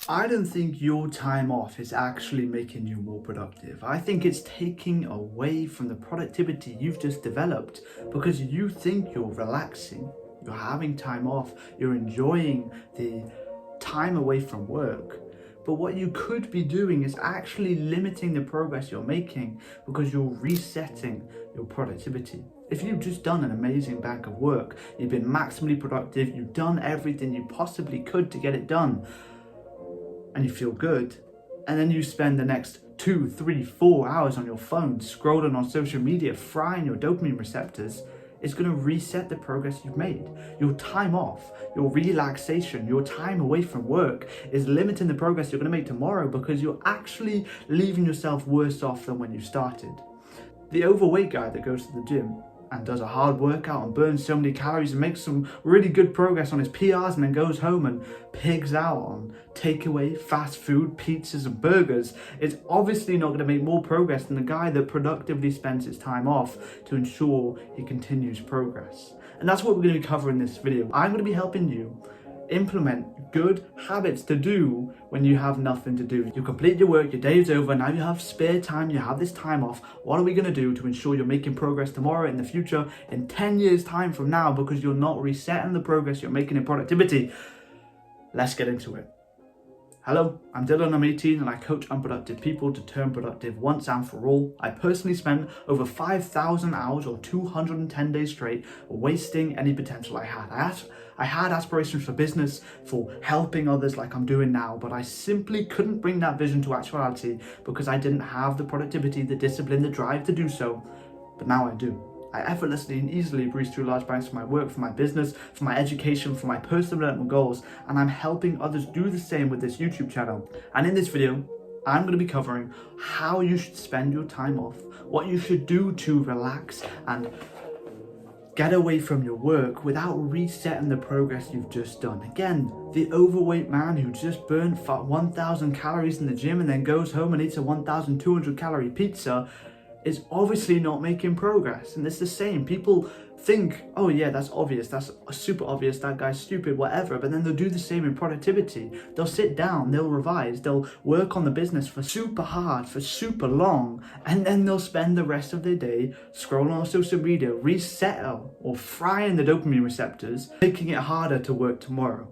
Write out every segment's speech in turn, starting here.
I don't think your time off is actually making you more productive. I think it's taking away from the productivity you've just developed because you think you're relaxing, you're having time off, you're enjoying the time away from work. But what you could be doing is actually limiting the progress you're making because you're resetting your productivity. If you've just done an amazing bank of work, you've been maximally productive, you've done everything you possibly could to get it done, and you feel good, and then you spend the next 2, 3, 4 hours on your phone scrolling on social media, frying your dopamine receptors, it's going to reset the progress you've made. Your time off, your relaxation, your time away from work is limiting the progress you're going to make tomorrow because you're actually leaving yourself worse off than when you started. The overweight guy that goes to the gym and does a hard workout and burns so many calories and makes some really good progress on his PRs and then goes home and pigs out on takeaway, fast food, pizzas and burgers, is obviously not going to make more progress than the guy that productively spends his time off to ensure he continues progress. And that's what we're going to cover in this video. I'm going to be helping you implement good habits to do when you have nothing to do. You complete your work, your day is over, now you have spare time, you have this time off. What are we going to do to ensure you're making progress tomorrow, in the future, in 10 years time from now, because you're not resetting the progress you're making in productivity? Let's get into it. Hello, I'm Dylan, I'm 18 and I coach unproductive people to turn productive once and for all. I personally spent over 5,000 hours or 210 days straight wasting any potential I had. I had aspirations for business, for helping others like I'm doing now, but I simply couldn't bring that vision to actuality because I didn't have the productivity, the discipline, the drive to do so. But now I do. I effortlessly and easily breeze through large banks for my work, for my business, for my education, for my personal development goals, and I'm helping others do the same with this YouTube channel. And in this video, I'm going to be covering how you should spend your time off, what you should do to relax and get away from your work without resetting the progress you've just done. Again, the overweight man who just burned 1,000 calories in the gym and then goes home and eats a 1,200 calorie pizza is obviously not making progress. And it's the same. People think, oh yeah, that's obvious, that's super obvious, that guy's stupid, whatever, but then they'll do the same in productivity. They'll sit down, they'll revise, they'll work on the business for super hard, for super long, and then they'll spend the rest of their day scrolling on social media, resetting or frying the dopamine receptors, making it harder to work tomorrow.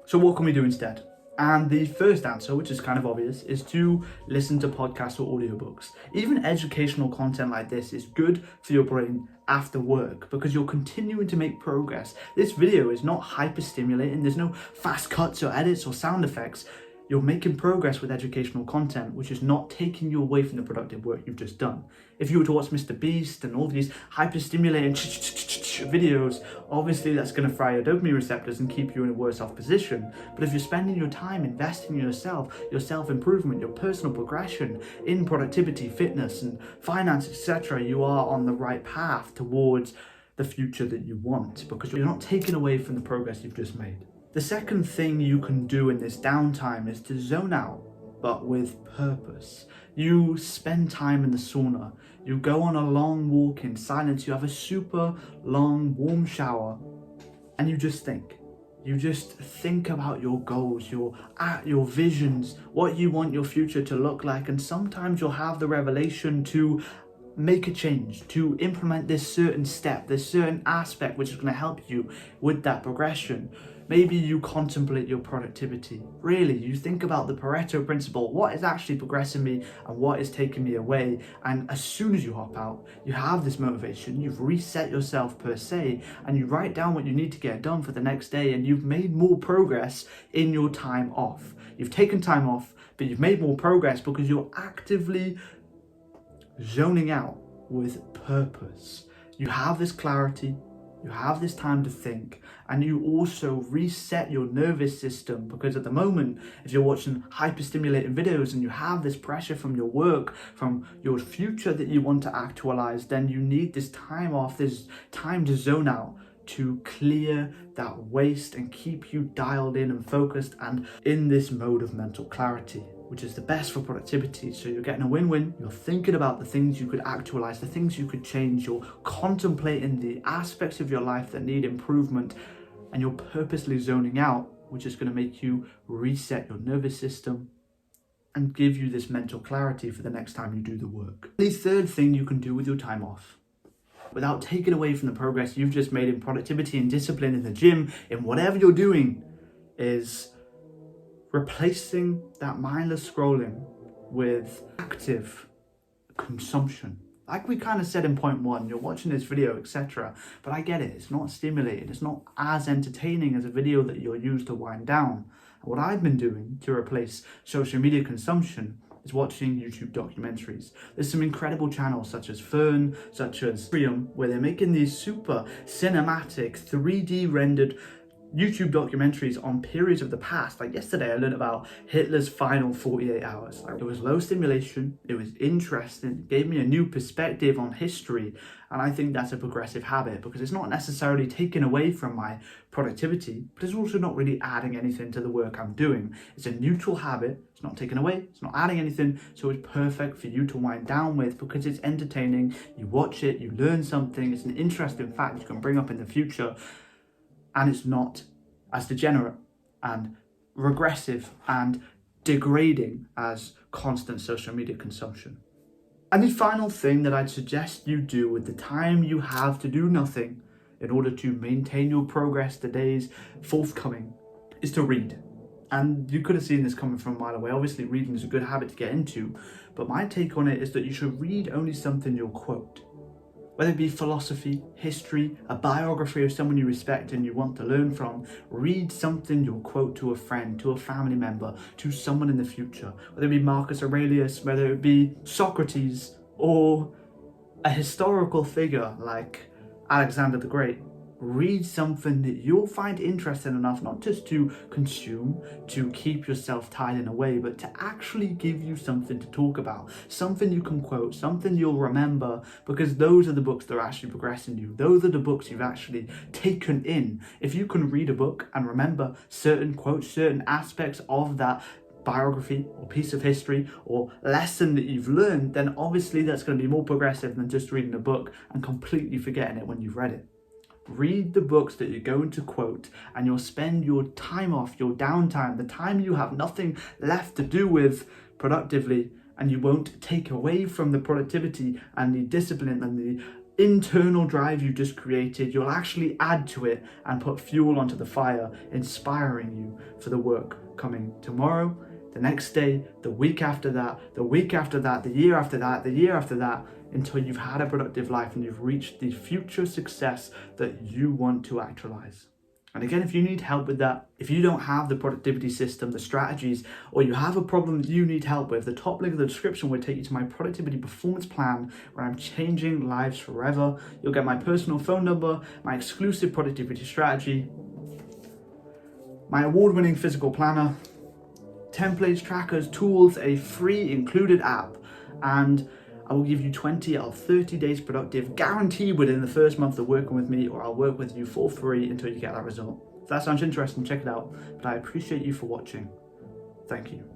So what can we do instead? And the first answer, which is kind of obvious, is to listen to podcasts or audiobooks. Even educational content like this is good for your brain after work because you're continuing to make progress. This video is not hyper stimulating, there's no fast cuts or edits or sound effects. You're making progress with educational content, which is not taking you away from the productive work you've just done. If you were to watch Mr. Beast and all these hyper-stimulating videos, obviously that's going to fry your dopamine receptors and keep you in a worse off position. But if you're spending your time investing in yourself, your self-improvement, your personal progression in productivity, fitness and finance, etc., you are on the right path towards the future that you want because you're not taking away from the progress you've just made. The second thing you can do in this downtime is to zone out, but with purpose. You spend time in the sauna, you go on a long walk in silence, you have a super long warm shower, and you just think. You just think about your goals, your visions, what you want your future to look like, and sometimes you'll have the revelation to make a change, to implement this certain step, this certain aspect which is going to help you with that progression. Maybe you contemplate your productivity. Really, you think about the Pareto principle, what is actually progressing me and what is taking me away. And as soon as you hop out, you have this motivation, you've reset yourself per se, and you write down what you need to get done for the next day, and you've made more progress in your time off. You've taken time off, but you've made more progress because you're actively zoning out with purpose. You have this clarity, you have this time to think, and you also reset your nervous system because at the moment, if you're watching hyper-stimulating videos and you have this pressure from your work, from your future that you want to actualize, then you need this time off, this time to zone out, to clear that waste and keep you dialed in and focused and in this mode of mental clarity, which is the best for productivity. So you're getting a win-win, you're thinking about the things you could actualize, the things you could change, you're contemplating the aspects of your life that need improvement, and you're purposely zoning out which is going to make you reset your nervous system and give you this mental clarity for the next time you do the work. The third thing you can do with your time off, without taking away from the progress you've just made in productivity and discipline in the gym, in whatever you're doing, is replacing that mindless scrolling with active consumption. Like we kind of said in point one, you're watching this video, etc. But I get it, it's not stimulating, it's not as entertaining as a video that you'll use to wind down. And what I've been doing to replace social media consumption is watching YouTube documentaries. There's some incredible channels such as Fern, such as Freedom, where they're making these super cinematic 3D rendered YouTube documentaries on periods of the past. Like yesterday I learned about Hitler's final 48 hours. Like, it was low stimulation, it was interesting, it gave me a new perspective on history, and I think that's a progressive habit because it's not necessarily taken away from my productivity, but it's also not really adding anything to the work I'm doing. It's a neutral habit, it's not taken away, it's not adding anything, so it's perfect for you to wind down with because it's entertaining, you watch it, you learn something, it's an interesting fact you can bring up in the future, and it's not as degenerate and regressive and degrading as constant social media consumption. And the final thing that I'd suggest you do with the time you have to do nothing in order to maintain your progress the days forthcoming is to read. And you could have seen this coming from a mile away. Obviously reading is a good habit to get into, but my take on it is that you should read only something you'll quote. Whether it be philosophy, history, a biography of someone you respect and you want to learn from, read something you'll quote to a friend, to a family member, to someone in the future. Whether it be Marcus Aurelius, whether it be Socrates, or a historical figure like Alexander the Great. Read something that you'll find interesting enough, not just to consume, to keep yourself tied in a way, but to actually give you something to talk about, something you can quote, something you'll remember, because those are the books that are actually progressing you. Those are the books you've actually taken in. If you can read a book and remember certain quotes, certain aspects of that biography or piece of history or lesson that you've learned, then obviously that's going to be more progressive than just reading a book and completely forgetting it when you've read it. Read the books that you're going to quote, and you'll spend your time off, your downtime, the time you have nothing left to do with productively, and you won't take away from the productivity and the discipline and the internal drive you just created. You'll actually add to it and put fuel onto the fire, inspiring you for the work coming tomorrow, the next day, the week after that, the week after that, the year after that, the year after that, until you've had a productive life and you've reached the future success that you want to actualize. And again, if you need help with that, if you don't have the productivity system, the strategies, or you have a problem that you need help with, the top link in the description will take you to my productivity performance plan where I'm changing lives forever. You'll get my personal phone number, my exclusive productivity strategy, my award-winning physical planner, templates, trackers, tools, a free included app, and I will give you 20 out of 30 days productive, guaranteed within the first month of working with me, or I'll work with you for free until you get that result. If that sounds interesting, check it out. But I appreciate you for watching. Thank you.